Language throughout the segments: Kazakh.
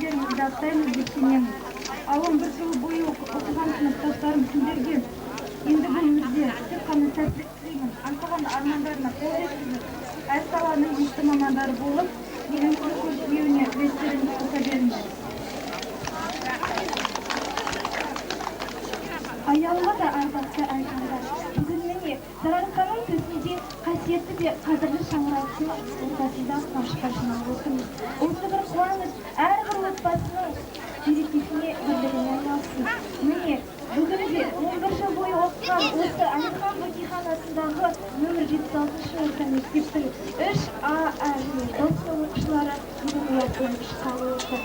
еңбектеріңізді ақтаймыз деп сенеміз. Ал 11 жыл бойы оқыған сыныптастарым сендерге енді өмірде тек қана сәттілік тілеймін. аңсаған армандарына қол жеткізіп, әр саланың мықты мамандары болып, елдің көркеюіне үлестеріңізді қоса беріңдер. Аяулы да ардақты айқандар. Бүгін міне сарыарқаның төсінде қасиетті де қадірлі шаңырақтың ортасында қуанышқа жиналып отырмыз. Осы бір қуаныш әрбір отбасының берекесіне, бірлігіне айналсын. Міне бүгін де 11 жыл бойы оқыған осы Әлихан бөкейханасындағы нөмір 76 орта мектептің 3А және дауыс оқушылары бүгін уақытын шыққалы отыр.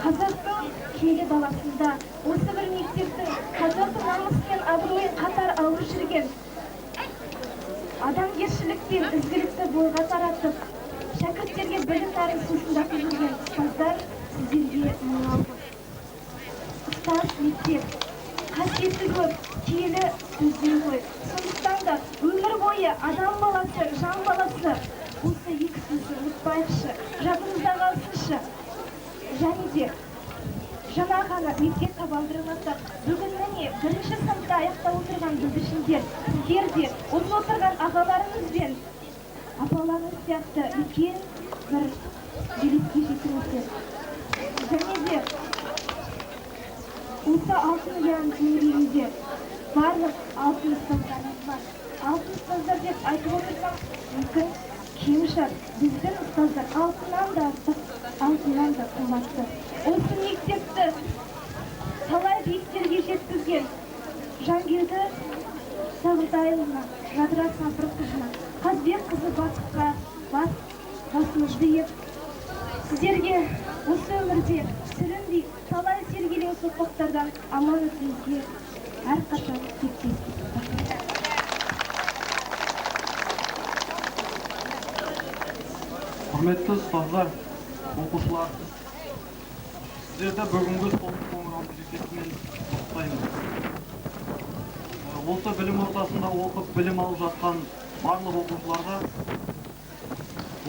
Қазақтың киелі даласында осы бір мектептің қазақтың намысы мен абыройын қатар алып жүрген, адамгершілік пен ізгілікті бойға таратып, шәкірттерге білім нәрін сусындатып жүрген ұстаздар сіздерге мың алғыс. Ұстаз мектеп, қасиетті көп, киелі сөздер ғой. Сондықтан да өмір бойы адам баласы, жан баласы осы екі сөзді ұмытпайықшы, жадымызда қалсыншы. Және де жаңа ғана мектеп табалдырығында бүгін міне бірінші сыныпта аяқтап отырған бүлдіршіндер, сіздер де осы отырған ағаларыңыз бен апаларыңыз сияқты үлкен бір белеске жетіңіздер. Және де осы алтын ұяның төңірегінде барлық алтын ұстаздарымыз бар. Алтын ұстаздар деп айтып отырсам мүмкін кемші. Біздің ұстаздар алтыннан да артық, алтыннан да қымбатты. Осы мектепті талай биіктерге жеткізген Жангелді Сағынтайұлына, Жадыра Сабырқызына, Қазбекқызы Бақытқа басымызды иіп, сіздерге осы өмірде сүріндей талай сергелең соқпақтардан аман өтуіңізге әрқашан тілектеспін. Құрметті ұстаздар, оқушылар, сіздерді бүгінгі сол қоңырау мерекесімен құттықтаймын. Осы білім ордасында оқып, білім алып жатқан барлық оқушыларға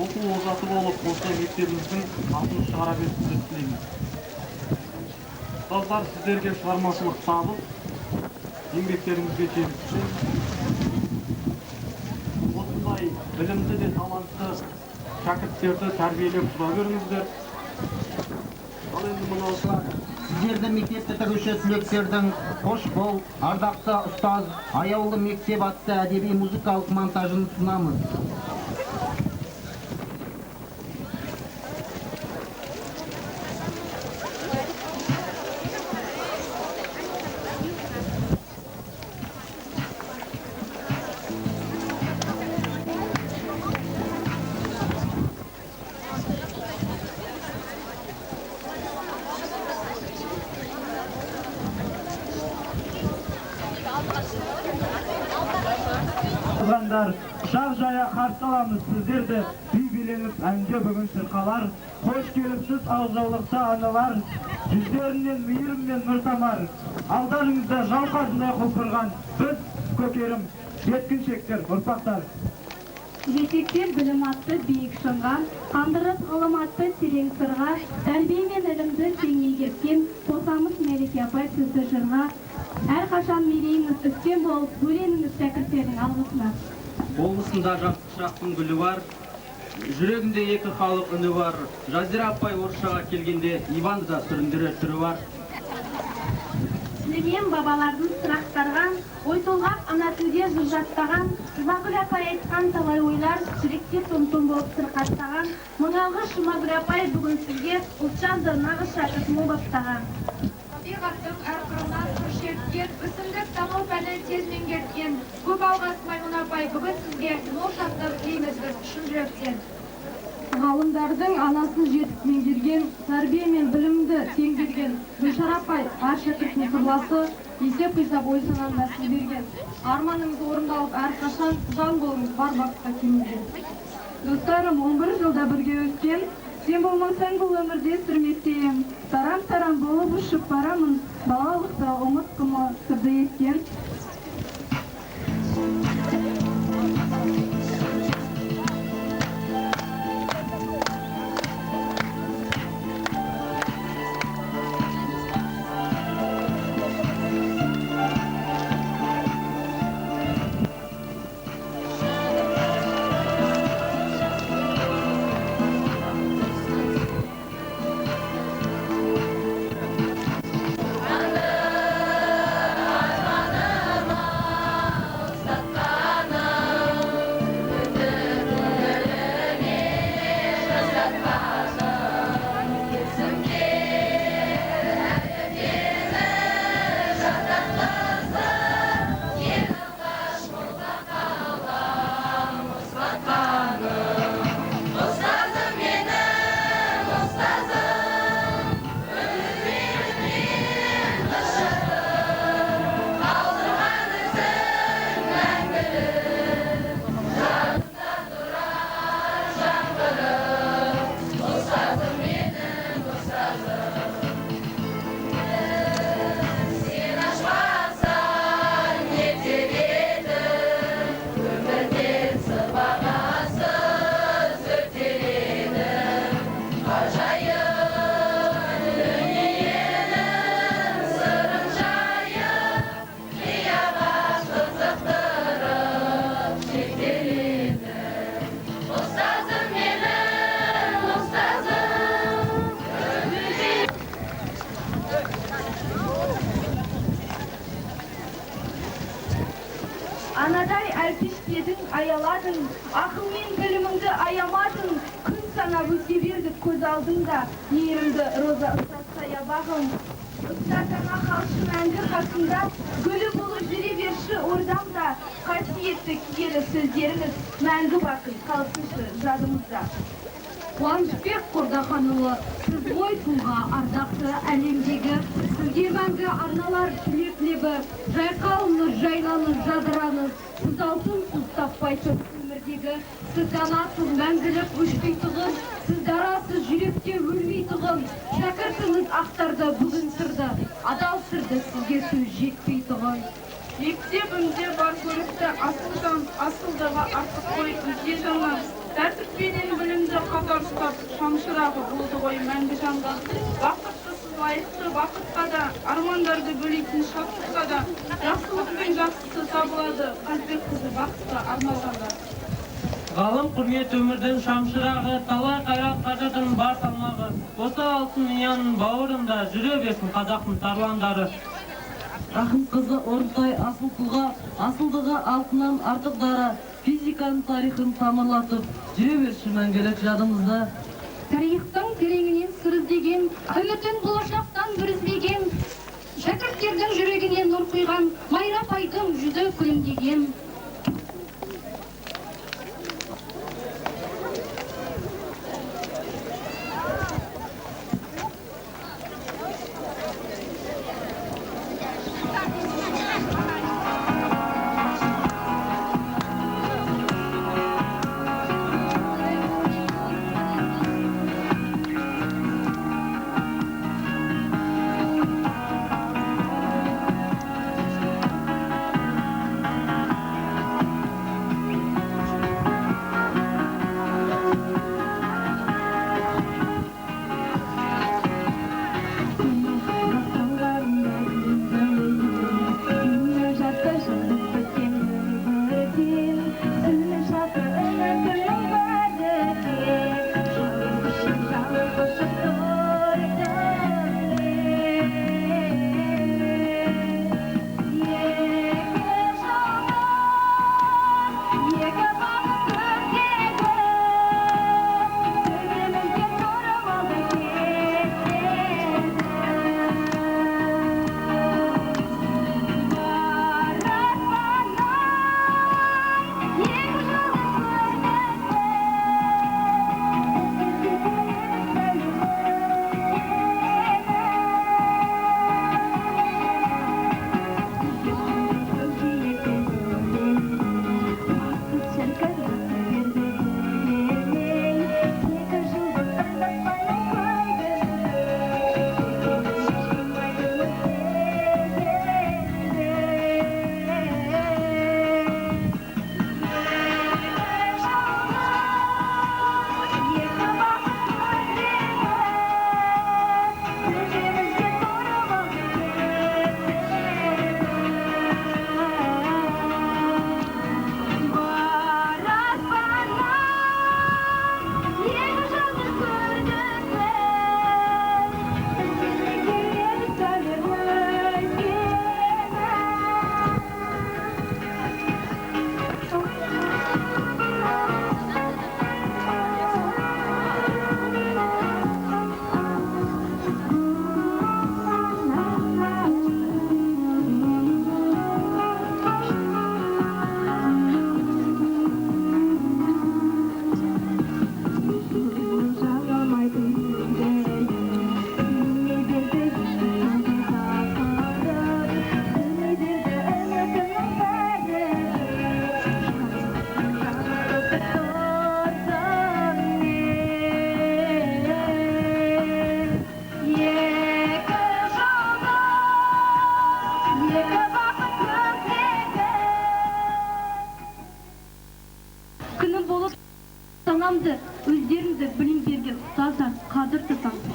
оқу озаты болып, осы мектебіміздің атын шығара берсін тілеймін. Ұстаздар, сіздерге шығармашылық табыс, еңбектеріңізге жеміс тілеймін. Осындай білімді де талантты шәкірттерді тәрбиелеп тұра беріңіздер. Ал енді мынау сіздерді мектеп бітіруші түлектердің қош бол, ардақты ұстаз, аяулы мектеп атты әдеби музыкалық монтажын ұсынамыз. Құшақ жая қарсы аламыз сіздерді, би билеңіз әнге бүгін шырқалар. Қош келіпсіз алжаулықта аналар, жүздерінен мейірім мен нұр тамар. Алдарыңызда жауқазындай құлпырған біз көкерім, жеткіншектер, ұрпақтар. Жетектер білім атты биік шыңға, қандырып ғылым атты терең сырға, тәрбие мен ілімді тең игерген қосамыз Мереке апай сізді жырға. Әрқашан мерейіңіз үстем болып, бөленіңіз шәкірттердің алғысына. Болмысында жастық гүлі бар, жүрегінде екі халық үні бар. Жазира апай орысшаға келгенде Иванды да сүріндірер түрі бар. Сілеген бабалардың сұрақтарға, ой толғап ана тілде жыр жаттаған, Жұмагүл апай айтқан талай ойлар, жүректе том-том болып сырқаттаған. Мұналғы Жұмагүл апай бүгін сізге ұлтжанды нағыз шәкірт мол баптаған. Табиғаттың әр қырынан күш ерткен, өсімдік даму пәнін тез меңгерткен. Көп алғыс Маймун апай, бүгін сізге мол шаттық тілейміз біз шын жүректен. Ғалымдардың анасын жетіп меңгерген, тәрбие мен білімді тең берген Гүлшара апай әр шәкірттің сырласы, есеп-қисап ой-санан нәсіл берген. Арманыңыз орындалып әрқашан жан болыңыз бар бақытқа кемелген. Достарым, 11 жылда бірге өткен, сен болмасаң бұл өмірде сүрмесем, тарам-тарам болып ұшып барамын, балалықта ұмытқымы сырды еткен. Anaday alpişledin, ayaladın, akılмен біліміңді ayamadın, күн санап өте бердік көз алдыңда, мейірімді роза ұстаз саябағым. Ұстазыңа қалшы мәңгі қасында, гүлі болып жүре берші ордамда, қасиетті киелі сөздеріңіз мәңгі бақи қалсыншы жадымызда. Қуанышбек Қордаханұлы, сіз ой тұлға ардақты әлемдегі, сізге мәңгі арналар түлек лебі, жайқалыңыз, жайланыз, жадыраныз, сіз алтынсыз таппай тұр өмірдегі, сіз данасыз мәңгілік өшпейтұғын, сіз дарасыз жүректе өлмейтұғын, шәкіртіңіз ақтарды бүгін сырды, адал сырды сізге сөз жетпейтұғын. Мектебімде бар көрікті асылдан, асылдыға артық қой өзге жаңа. Тәртіппенен білімді қатар ұстап, шамшырағы болды ғой мәңгі жанға. Бақыттысыз лайықты бақытқа да, армандарды бөлейтін шаттыққа да, жақсылықпен жақсысы табылады, Қазбек қызы бақытқа арналғанда. Ғалым құрмет өмірдің шамшырағы, талай қайрат қажырдың бар салмағы. Осы алтын мияның бауырында жүре берсін қазақтың тарландары. Рахым қызы орынтай асыл тұлға, асылдығы алтыннан артық дара, физиканың тарихын тамырлатып, жүре берші мәңгілік жадымызда. Тарихтың тереңінен сыр іздеген, үмітін болашақтан бір іздеген, шәкірттердің жүрегіне нұр құйған, Майра апайдың жүзі күлімдеген.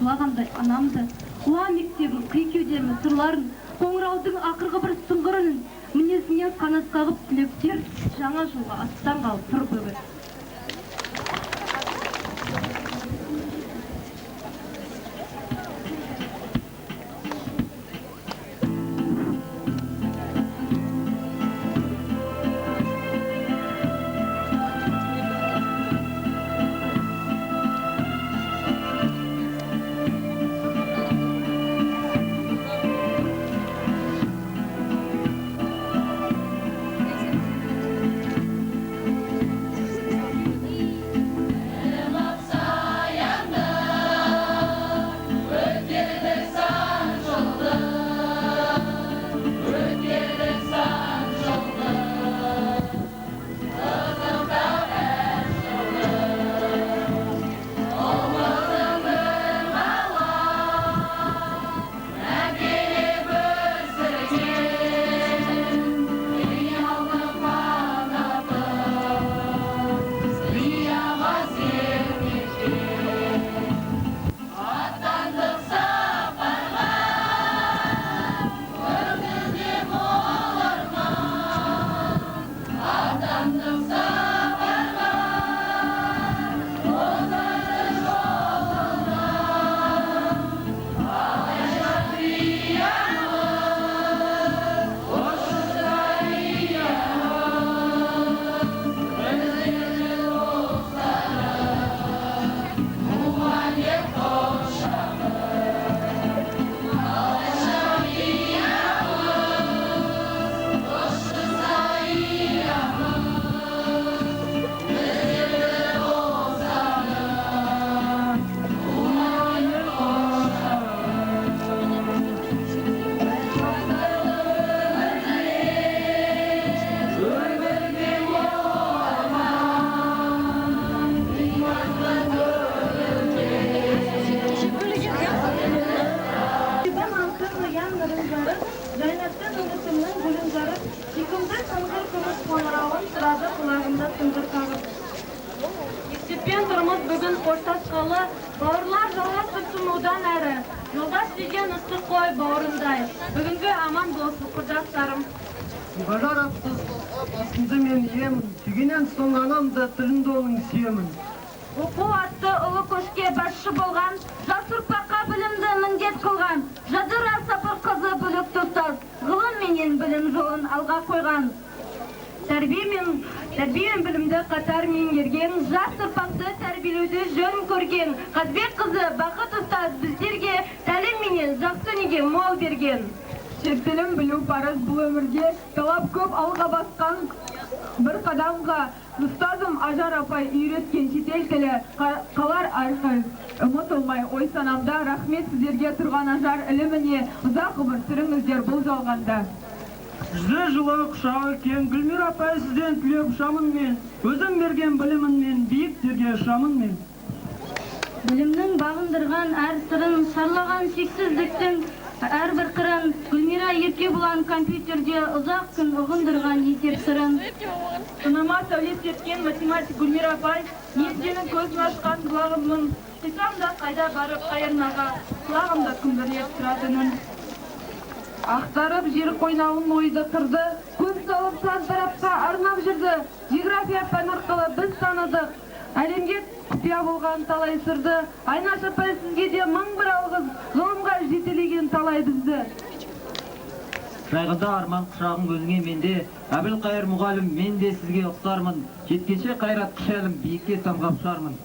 құлағандай анамды, құла мектебін, қи кеудемі сырларын, қоңыраудың ақырғы бір сұңғырының, мінезінен қанат қағып түлектер жаңа жылға аттанғалы тұр бүгін. Мектеппен тұрмыз бүгін қоштасқалы, бауырлар жалғас тұтынудан әрі. Жолдас деген ыстық қой бауырындай. Бүгінгі аман болсын құрдастарым. Бажар атсыз, астынды мен емін, түйгенен соң анамды тілінде оның сүйемін. Оқу атты ұлы көшке басшы болған, жас ұрпаққа білімді міндет қылған, Жадыра Сапар қызы білікті ұстаз, ғылым менен білім жолын алға қойған. Тәрбие мен білімді қатар меңгерген, жас ұрпақты тәрбиелеуді жөн көрген, Қазбек қызы Бақыт ұстаз біздерге тәлім менен жақсы неге мол берген. Шет тілін білу парыз бұл өмірде, талап көп алға басқан бір қадамға. Ұстазым Ажар апай үйреткен шетел тілі қалар айқын. Ұмытылмай ой санамда, рахмет сіздерге тұрған Ажар іліміне, ұзақ ғұмыр сүріңіздер бұл жалғанда. Жүзі жылы құшағы кен, Гүлмира апай сізден тілеп шамын мен, өзім берген білімін мен, биіктерге шамын мен. Білімнің бағындырған әр сырын, шарлаған шексіздіктің әрбір қырын, Гүлмира ерке бұлан компьютерде ұзақ күн ұғындырған есеп сырын. Сынама сәулет еткен математик Гүлмира апай, естенің көзін ашқан құлағымның, қисам да қайда барып қайырнаға, құлағымда күмбірлеп тұратынын. Ақтарып жер қойнауын ойды қырды, көз салып саздарапқа арнап жүрді. География пән арқылы біз таныдық, әлемге құпия болған талай сырды. Айнаш апай сізге де мың бір алғыс, ғылымға жетелеген талай бізді. Жайғында арман құшағың көзіңе менде, Әбілқайыр мұғалім мен де сізге ұқсармын, жеткенше қайрат күшәлім биікке самғап ұшармын.